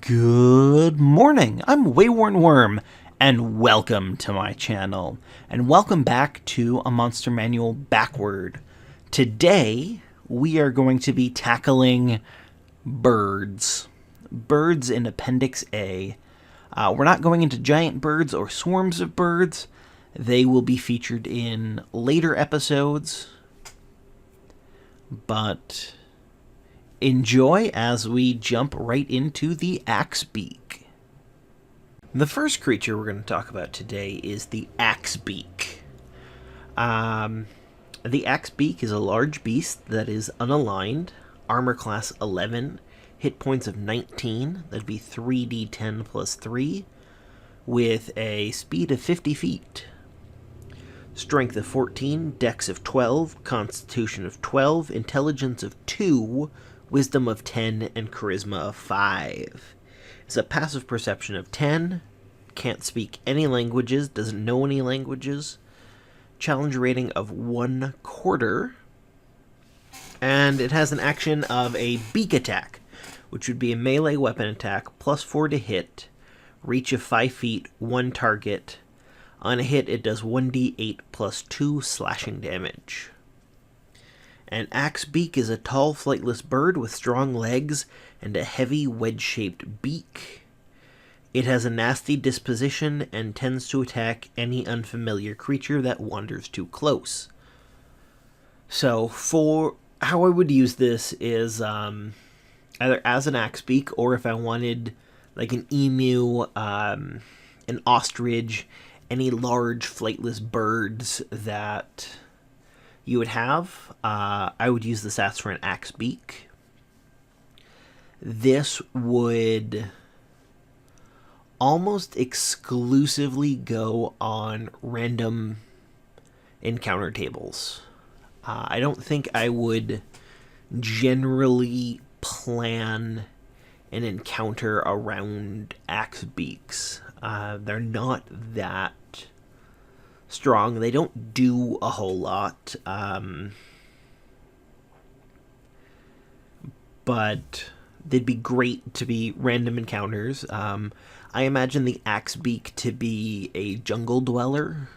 Good morning, I'm WaywornWyrm, and welcome to my channel, and welcome back to A Monster Manual Backward. Today, we are going to be tackling birds. Birds in Appendix A. We're not going into giant birds or swarms of birds. They will be featured in later episodes, but enjoy as we jump right into the axebeak. The first creature we're going to talk about today is the axebeak. The axebeak is a large beast that is unaligned, armor class 11, hit points of 19, that'd be 3d10 plus 3, with a speed of 50 feet. Strength of 14, dex of 12, constitution of 12, intelligence of 2, wisdom of 10, and charisma of 5. It's a passive perception of 10, can't speak any languages, doesn't know any languages, challenge rating of 1/4, and it has an action of a beak attack, which would be a melee weapon attack, plus 4 to hit, reach of 5 feet, 1 target. On a hit, it does 1d8 plus 2 slashing damage. An axebeak is a tall, flightless bird with strong legs and a heavy, wedge-shaped beak. It has a nasty disposition and tends to attack any unfamiliar creature that wanders too close. So, for how I would use this is either as an axebeak, or if I wanted like an emu, an ostrich, any large flightless birds that you would have, I would use this as for an axebeak. This would almost exclusively go on random encounter tables. I don't think I would generally plan an encounter around axebeaks. They're not that strong. They don't do a whole lot. But they'd be great to be random encounters. I imagine the axebeak to be a jungle dweller,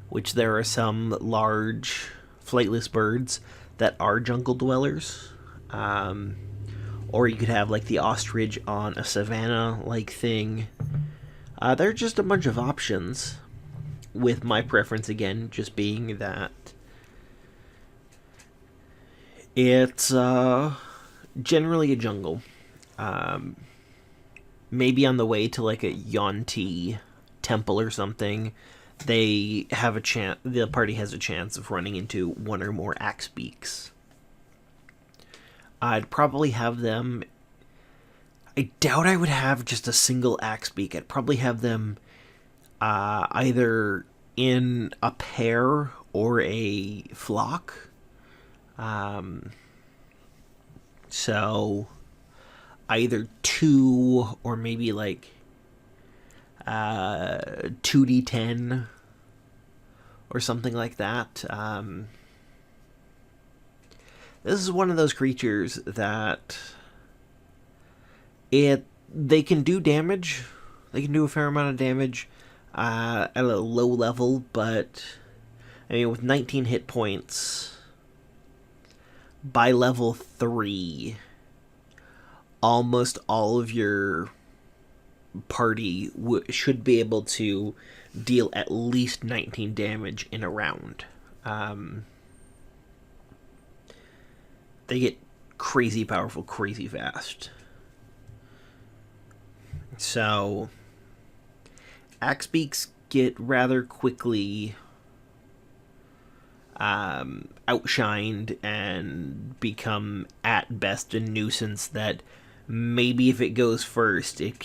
which there are some large flightless birds that are jungle dwellers. Or you could have like the ostrich on a savanna-like thing. There are just a bunch of options, with my preference again just being that it's generally a jungle. Maybe on the way to like a Yonti temple or something, they have a chance. The party has a chance of running into one or more axebeaks. I'd probably have them. I doubt I would have just a single axebeak. I'd probably have them either in a pair or a flock. So either 2 or maybe like 2d10 or something like that. This is one of those creatures that they can do damage. They can do a fair amount of damage at a low level, but I mean, with 19 hit points by level 3, almost all of your party should be able to deal at least 19 damage in a round. They get crazy powerful, crazy fast. So axebeaks get rather quickly outshined and become at best a nuisance that maybe if it goes first, it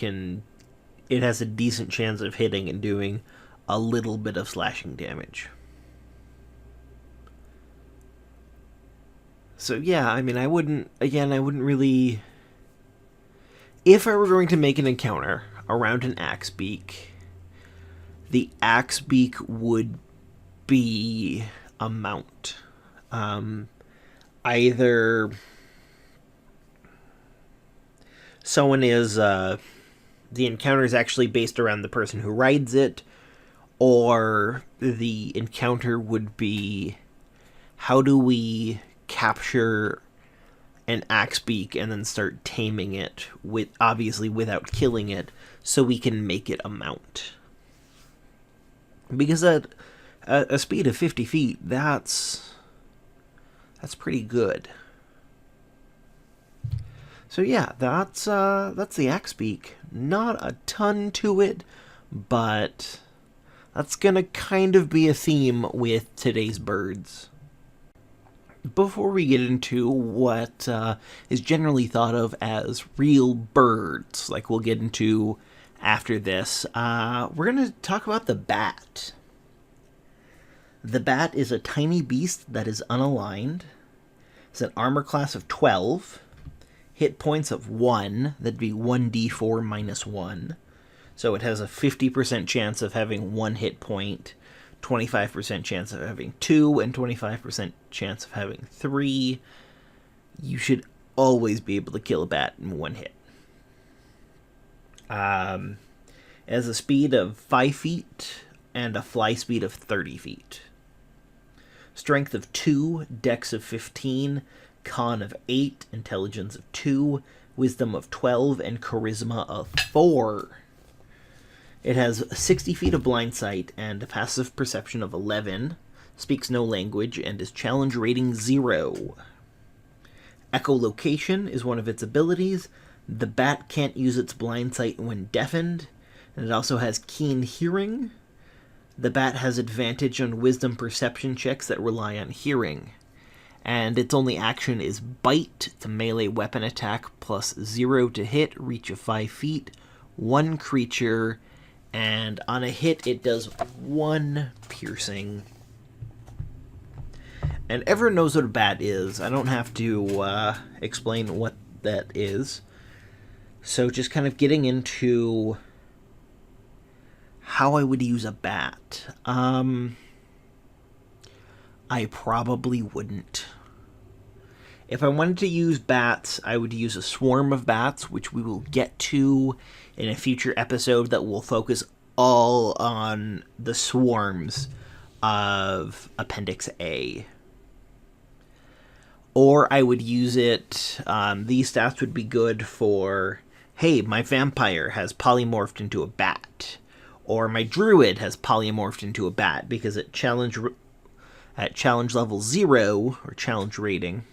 has a decent chance of hitting and doing a little bit of slashing damage. So yeah, I mean, I wouldn't really, if I were going to make an encounter around an axebeak, the axebeak would be a mount. Either someone is, the encounter is actually based around the person who rides it, or the encounter would be, how do we capture an axe beak and then start taming it, with obviously without killing it, so we can make it a mount. Because at a speed of 50 feet, that's pretty good. So yeah, that's the axe beak. Not a ton to it, but that's gonna kind of be a theme with today's birds. Before we get into what is generally thought of as real birds, like we'll get into after this, we're going to talk about the bat. The bat is a tiny beast that is unaligned. It's an armor class of 12. Hit points of 1. That'd be 1d4 minus 1. So it has a 50% chance of having 1 hit point, 25% chance of having 2, and 25% chance of having 3. You should always be able to kill a bat in 1 hit. It has a speed of 5 feet and a fly speed of 30 feet. Strength of 2, dex of 15, con of 8, intelligence of 2, wisdom of 12, and charisma of 4. It has 60 feet of blind sight and a passive perception of 11, speaks no language, and is challenge rating 0. Echolocation is one of its abilities. The bat can't use its blind sight when deafened, and it also has keen hearing. The bat has advantage on wisdom perception checks that rely on hearing. And its only action is bite. It's a melee weapon attack plus 0 to hit, reach of 5 feet, 1 creature, and on a hit it does 1 piercing. And everyone knows what a bat is. I don't have to explain what that is. So just kind of getting into how I would use a bat. I probably wouldn't. If I wanted to use bats, I would use a swarm of bats, which we will get to in a future episode that will focus all on the swarms of Appendix A. Or I would use it, these stats would be good for, hey, my vampire has polymorphed into a bat. Or my druid has polymorphed into a bat, because at challenge level 0, or challenge rating,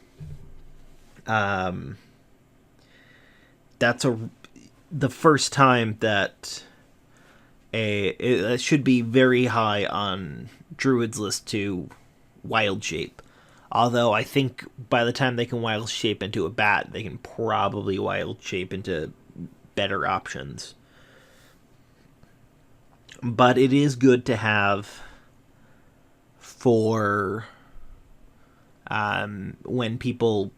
that's the first time that it should be very high on druid's list to wild shape. Although I think by the time they can wild shape into a bat, they can probably wild shape into better options. But it is good to have for when people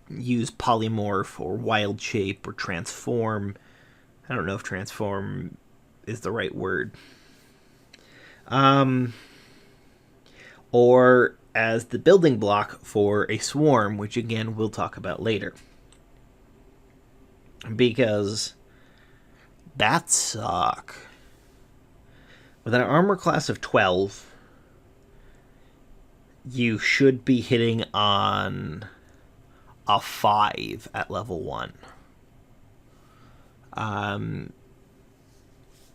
use polymorph or wild shape or transform. I don't know if transform is the right word. Or as the building block for a swarm, which again we'll talk about later. Because bats suck. With an armor class of 12, you should be hitting on a 5 at level 1.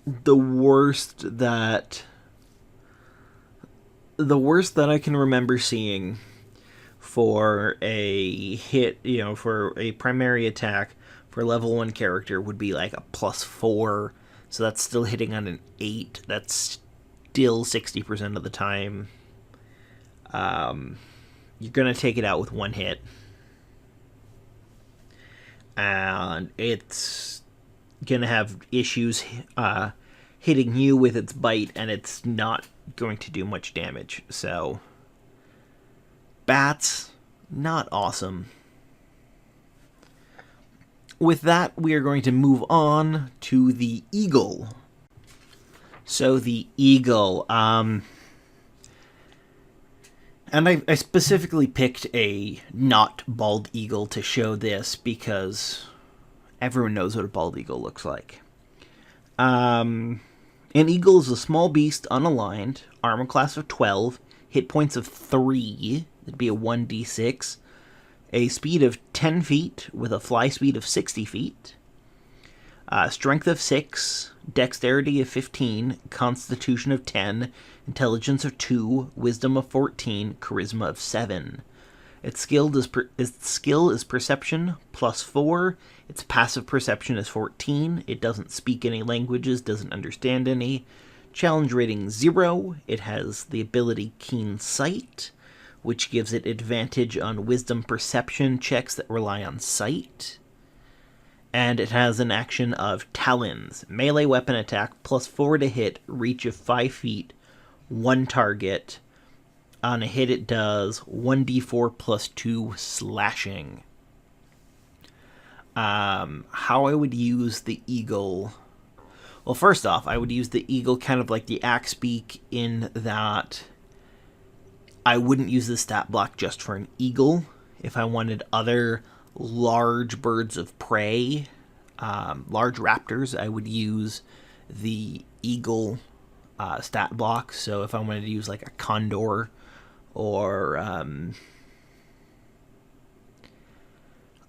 The worst that I can remember seeing for a hit, for a primary attack for level 1 character would be like a +4. So that's still hitting on an 8. That's still 60% of the time. You're going to take it out with 1 hit. And it's going to have issues hitting you with its bite, and it's not going to do much damage. So, bats, not awesome. With that, we are going to move on to the eagle. So the eagle, and I specifically picked a not bald eagle to show this because Everyone knows what a bald eagle looks like. An eagle is a small beast, unaligned, armor class of 12, hit points of 3, it'd be a 1d6, a speed of 10 feet with a fly speed of 60 feet, strength of 6, dexterity of 15, constitution of 10, intelligence of 2, wisdom of 14, charisma of 7. Its skill is perception plus 4. Its passive perception is 14. It doesn't speak any languages, doesn't understand any. Challenge rating 0. It has the ability Keen Sight, which gives it advantage on wisdom perception checks that rely on sight. And it has an action of Talons, melee weapon attack plus 4 to hit, reach of 5 feet, 1 target. On a hit, it does 1d4 plus 2 slashing. How I would use the eagle... Well, first off, I would use the eagle kind of like the axe beak in that I wouldn't use the stat block just for an eagle. If I wanted other large birds of prey, large raptors, I would use the eagle stat block. So if I wanted to use like a condor or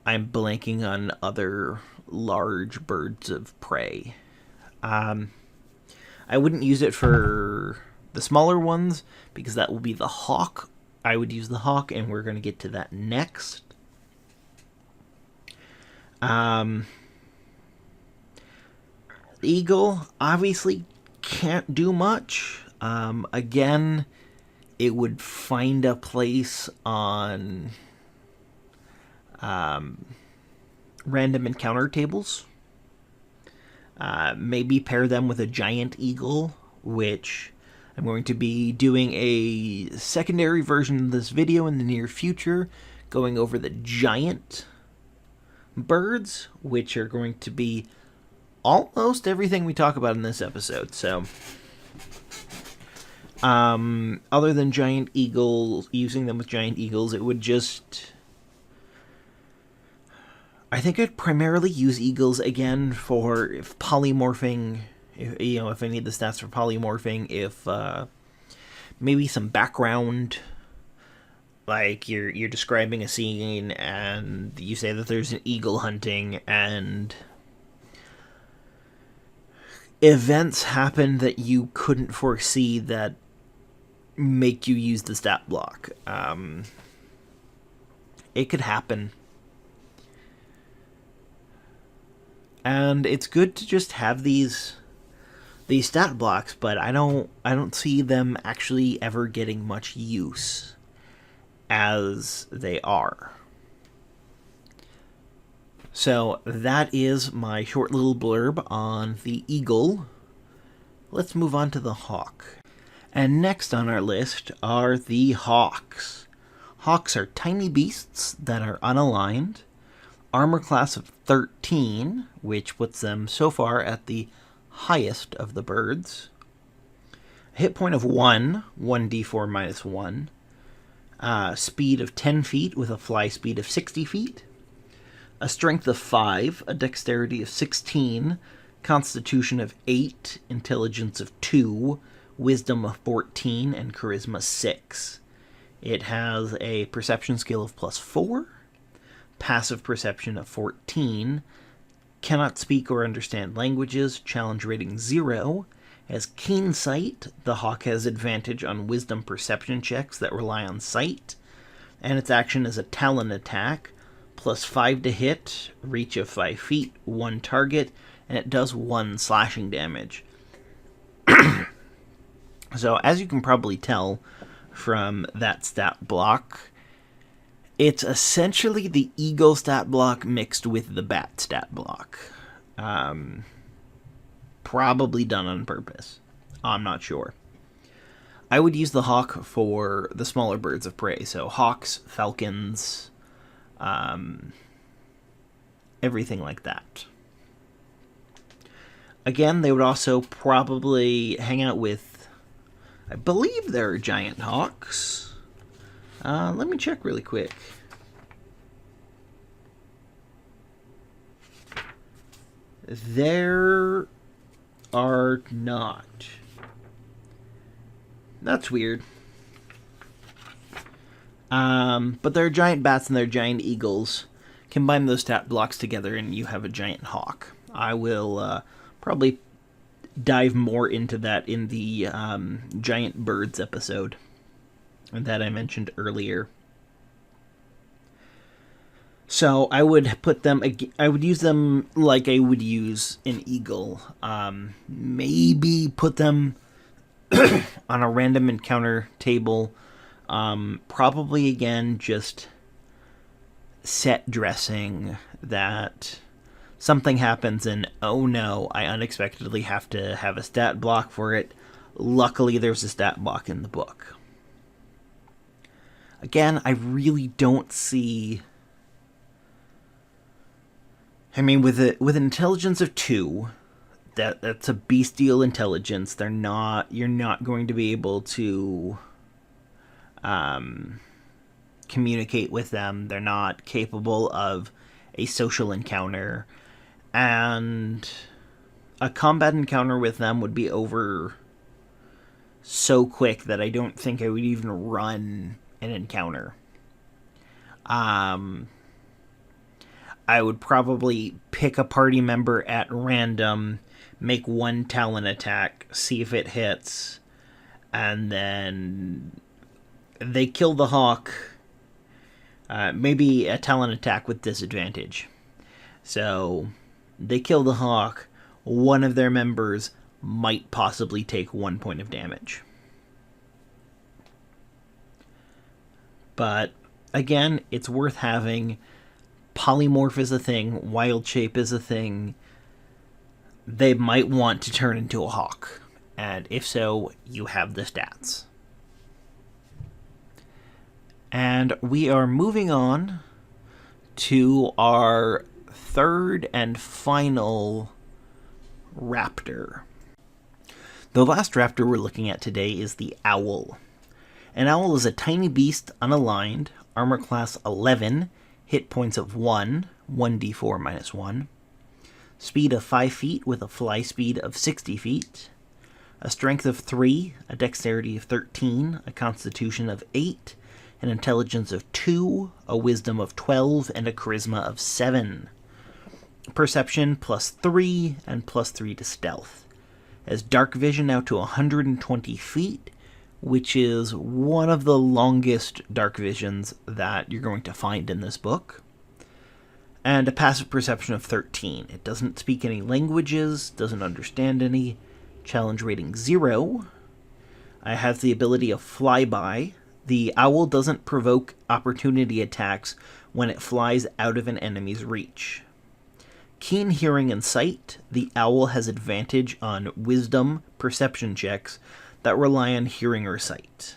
I'm blanking on other large birds of prey. I wouldn't use it for the smaller ones because that will be the hawk. I would use the hawk, and we're going to get to that next. The eagle obviously can't do much. Again, it would find a place on random encounter tables. Maybe pair them with a giant eagle, which I'm going to be doing a secondary version of this video in the near future, going over the giant birds, which are going to be almost everything we talk about in this episode. So, other than giant eagles, using them with giant eagles, it would just... I think I'd primarily use eagles again for if polymorphing, if I need the stats for polymorphing, if maybe some background, like you're describing a scene and you say that there's an eagle hunting and events happen that you couldn't foresee that make you use the stat block. It could happen. And it's good to just have these stat blocks, but I don't see them actually ever getting much use as they are. So that is my short little blurb on the eagle. Let's move on to the hawk. And next on our list are the hawks. Hawks are tiny beasts that are unaligned. Armor class of 13, which puts them so far at the highest of the birds. A hit point of 1, 1d4 minus 1. Speed of 10 feet with a fly speed of 60 feet. A strength of 5, a dexterity of 16, constitution of 8, intelligence of 2, wisdom of 14, and charisma 6. It has a perception skill of plus 4. Passive perception of 14, cannot speak or understand languages, challenge rating 0, has keen sight, the hawk has advantage on wisdom perception checks that rely on sight, and its action is a talon attack, plus 5 to hit, reach of 5 feet, 1 target, and it does 1 slashing damage. So, as you can probably tell from that stat block, it's essentially the eagle stat block mixed with the bat stat block. Probably done on purpose. I'm not sure. I would use the hawk for the smaller birds of prey. So hawks, falcons, everything like that. Again, they would also probably hang out with, I believe there are giant hawks. Let me check really quick. There are not. That's weird. But there are giant bats and there are giant eagles. Combine those stat blocks together and you have a giant hawk. I will probably dive more into that in the giant birds episode that I mentioned earlier. So I would put them, I would use them like I would use an eagle. Maybe put them on a random encounter table. Probably again just set dressing that something happens and oh no, I unexpectedly have to have a stat block for it. Luckily there's a stat block in the book. Again, I really don't see... I mean, with an intelligence of 2, that's a bestial intelligence. You're not going to be able to communicate with them. They're not capable of a social encounter, and a combat encounter with them would be over so quick that I don't think I would even run an encounter. I would probably pick a party member at random, make one talon attack, see if it hits, and then they kill the hawk. Maybe a talon attack with disadvantage. So they kill the hawk. One of their members might possibly take 1 point of damage. But again, it's worth having. Polymorph is a thing. Wild shape is a thing. They might want to turn into a hawk. And if so, you have the stats. And we are moving on to our third and final raptor. The last raptor we're looking at today is the owl. An owl is a tiny beast, unaligned, armor class 11, hit points of 1, 1d4 minus 1, speed of 5 feet with a fly speed of 60 feet, a strength of 3, a dexterity of 13, a constitution of 8, an intelligence of 2, a wisdom of 12, and a charisma of 7. Perception plus 3, and plus 3 to stealth. Has dark vision out to 120 feet, which is one of the longest dark visions that you're going to find in this book. And a passive perception of 13. It doesn't speak any languages, doesn't understand any. Challenge rating 0. I have the ability of flyby. The owl doesn't provoke opportunity attacks when it flies out of an enemy's reach. Keen hearing and sight. The owl has advantage on wisdom perception checks that rely on hearing or sight.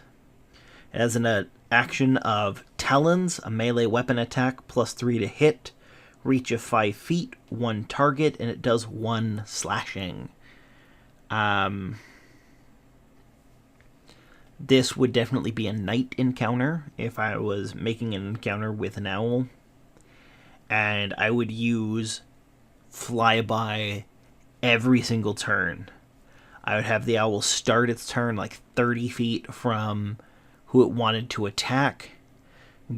It has an action of talons, a melee weapon attack, plus 3 to hit, reach of 5 feet, 1 target, and it does 1 slashing. This would definitely be a night encounter if I was making an encounter with an owl. And I would use flyby every single turn. I would have the owl start its turn like 30 feet from who it wanted to attack,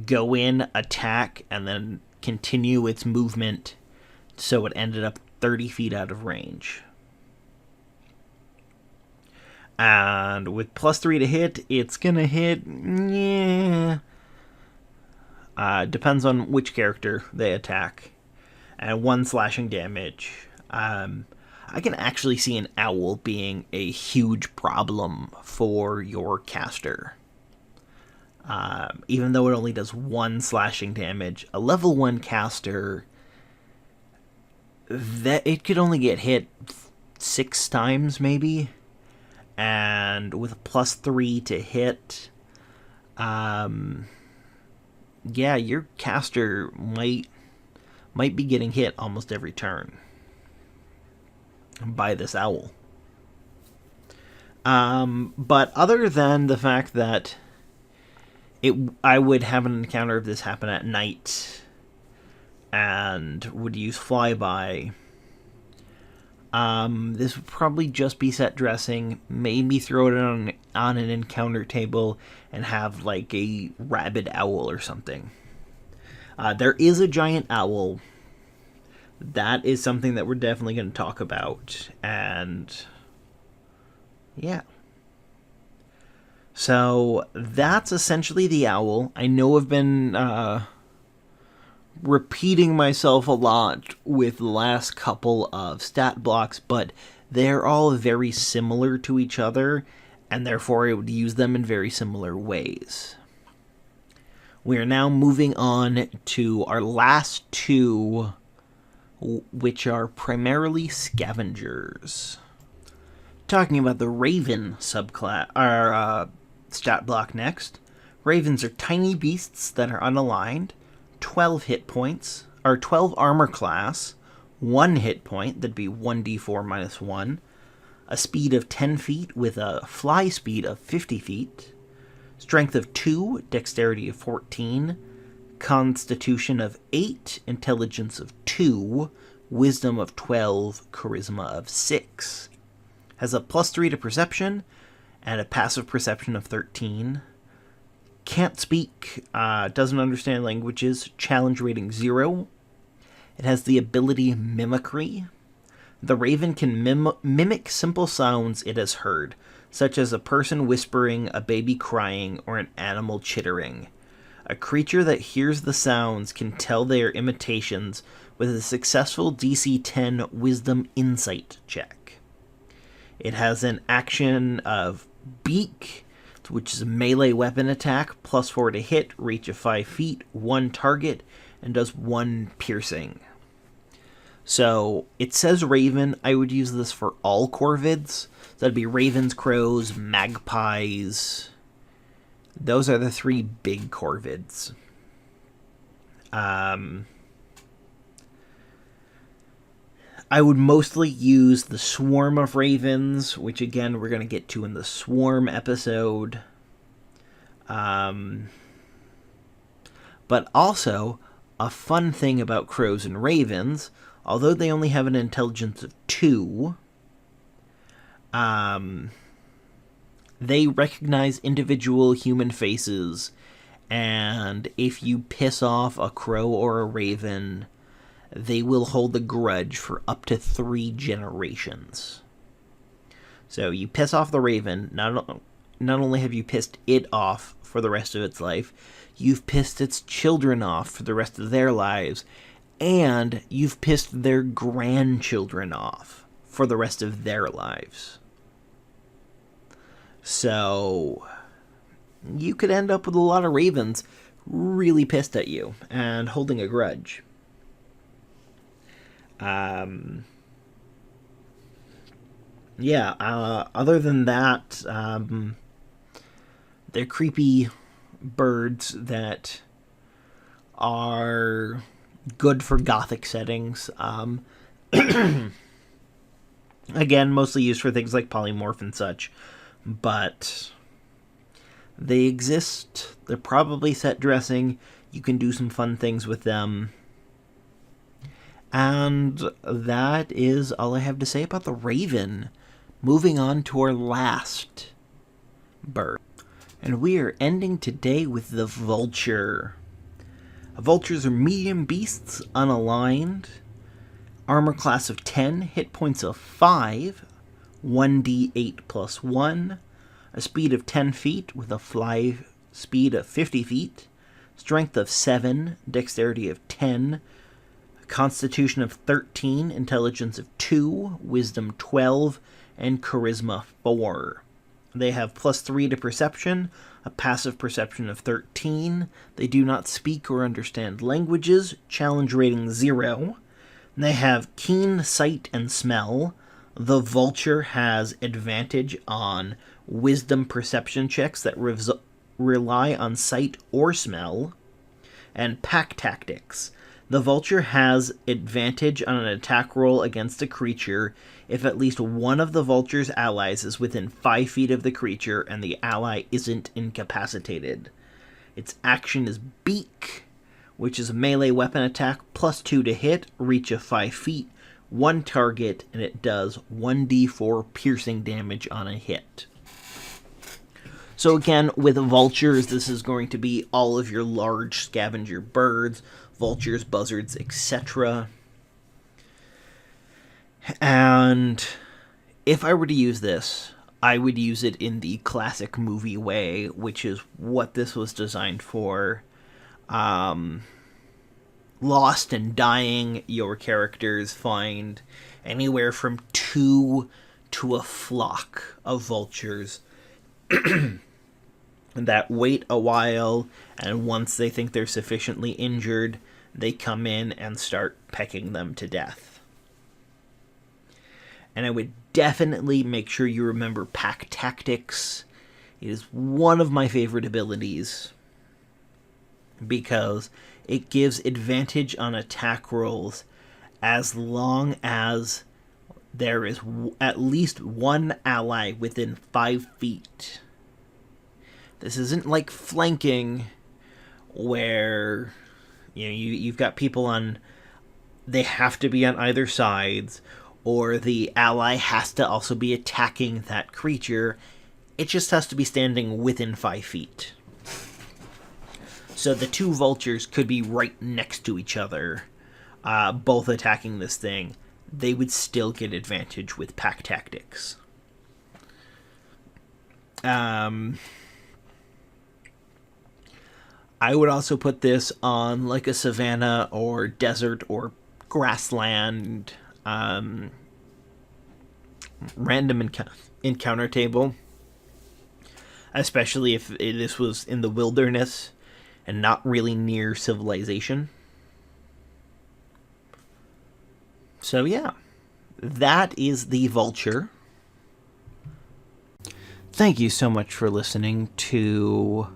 go in, attack, and then continue its movement so it ended up 30 feet out of range. And with plus 3 to hit, it's gonna hit, depends on which character they attack. And 1 slashing damage. I can actually see an owl being a huge problem for your caster. Even though it only does 1 slashing damage, a level 1 caster, that it could only get hit 6 times maybe. And with a plus 3 to hit, yeah, your caster might be getting hit almost every turn by this owl. But other than the fact that I would have an encounter of this happen at night and would use flyby, This would probably just be set dressing. Maybe throw it on an encounter table and have like a rabid owl or something. There is a giant owl. That is something that we're definitely going to talk about. And yeah. So that's essentially the owl. I know I've been repeating myself a lot with the last couple of stat blocks, but they're all very similar to each other, and therefore I would use them in very similar ways. We are now moving on to our last two, which are primarily scavengers. Talking about the Raven subclass, our stat block next. Ravens are tiny beasts that are unaligned, 12 hit points, or 12 armor class, 1 hit point, that'd be 1d4 minus 1, a speed of 10 feet with a fly speed of 50 feet, strength of 2, dexterity of 14, constitution of 8, intelligence of 2, wisdom of 12, charisma of 6. Has a +3 to perception, and a passive perception of 13. Can't speak, doesn't understand languages, challenge rating 0. It has the ability Mimicry. The Raven can mimic simple sounds it has heard, such as a person whispering, a baby crying, or an animal chittering. A creature that hears the sounds can tell they are imitations with a successful DC 10 Wisdom Insight check. It has an action of Beak, which is a melee weapon attack, +4 to hit, reach of 5 feet, 1 target, and does 1 piercing. So, it says Raven. I would use this for all corvids. That'd be ravens, crows, magpies. Those are the 3 big corvids. I would mostly use the swarm of ravens, which again we're going to get to in the swarm episode. But also, a fun thing about crows and ravens, although they only have an intelligence of 2, they recognize individual human faces, and if you piss off a crow or a raven, they will hold a grudge for up to 3 generations. So you piss off the raven, not only have you pissed it off for the rest of its life, you've pissed its children off for the rest of their lives, and you've pissed their grandchildren off for the rest of their lives. So you could end up with a lot of ravens really pissed at you and holding a grudge. Other than that, they're creepy birds that are good for gothic settings. Again, mostly used for things like polymorph and such, but they exist. They're probably set dressing. You can do some fun things with them. And that is all I have to say about the Raven. Moving on to our last bird. And we are ending today with the Vulture. Vultures are medium beasts, unaligned. Armor class of 10, hit points of 5, 1d8 plus 1, a speed of 10 feet with a fly speed of 50 feet, strength of 7, dexterity of 10, constitution of 13, intelligence of 2, wisdom 12, and charisma 4. They have +3 to perception, a passive perception of 13. They do not speak or understand languages, challenge rating 0. They have keen sight and smell. The Vulture has advantage on wisdom perception checks that rely on sight or smell. And pack tactics. The Vulture has advantage on an attack roll against a creature if at least one of the Vulture's allies is within 5 feet of the creature and the ally isn't incapacitated. Its action is Beak, which is a melee weapon attack, +2 to hit, reach of 5 feet, one target, and it does 1d4 piercing damage on a hit. So again, with vultures, this is going to be all of your large scavenger birds, vultures, buzzards, etc. And if I were to use this, I would use it in the classic movie way, which is what this was designed for. Lost and dying, your characters find anywhere from 2 to a flock of vultures that wait a while, and once they think they're sufficiently injured, they come in and start pecking them to death. And I would definitely make sure you remember pack tactics. It is one of my favorite abilities because it gives advantage on attack rolls as long as there is at least one ally within 5 feet. This isn't like flanking where you've got people on, they have to be on either sides, or the ally has to also be attacking that creature. It just has to be standing within 5 feet. So the 2 vultures could be right next to each other, both attacking this thing. They would still get advantage with pack tactics. I would also put this on like a savanna or desert or grassland random encounter table, especially if this was in the wilderness and not really near civilization. So yeah, that is the vulture. Thank you so much for listening to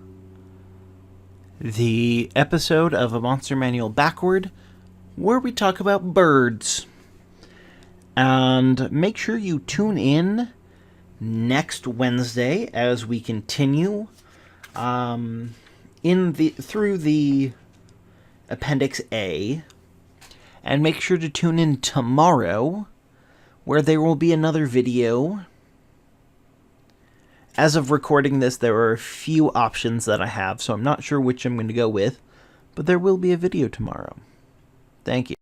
the episode of A Monster Manual Backward, where we talk about birds. And make sure you tune in next Wednesday as we continue through the Appendix A. And make sure to tune in tomorrow, where there will be another video. As of recording this, there are a few options that I have, so I'm not sure which I'm going to go with, but there will be a video tomorrow. Thank you.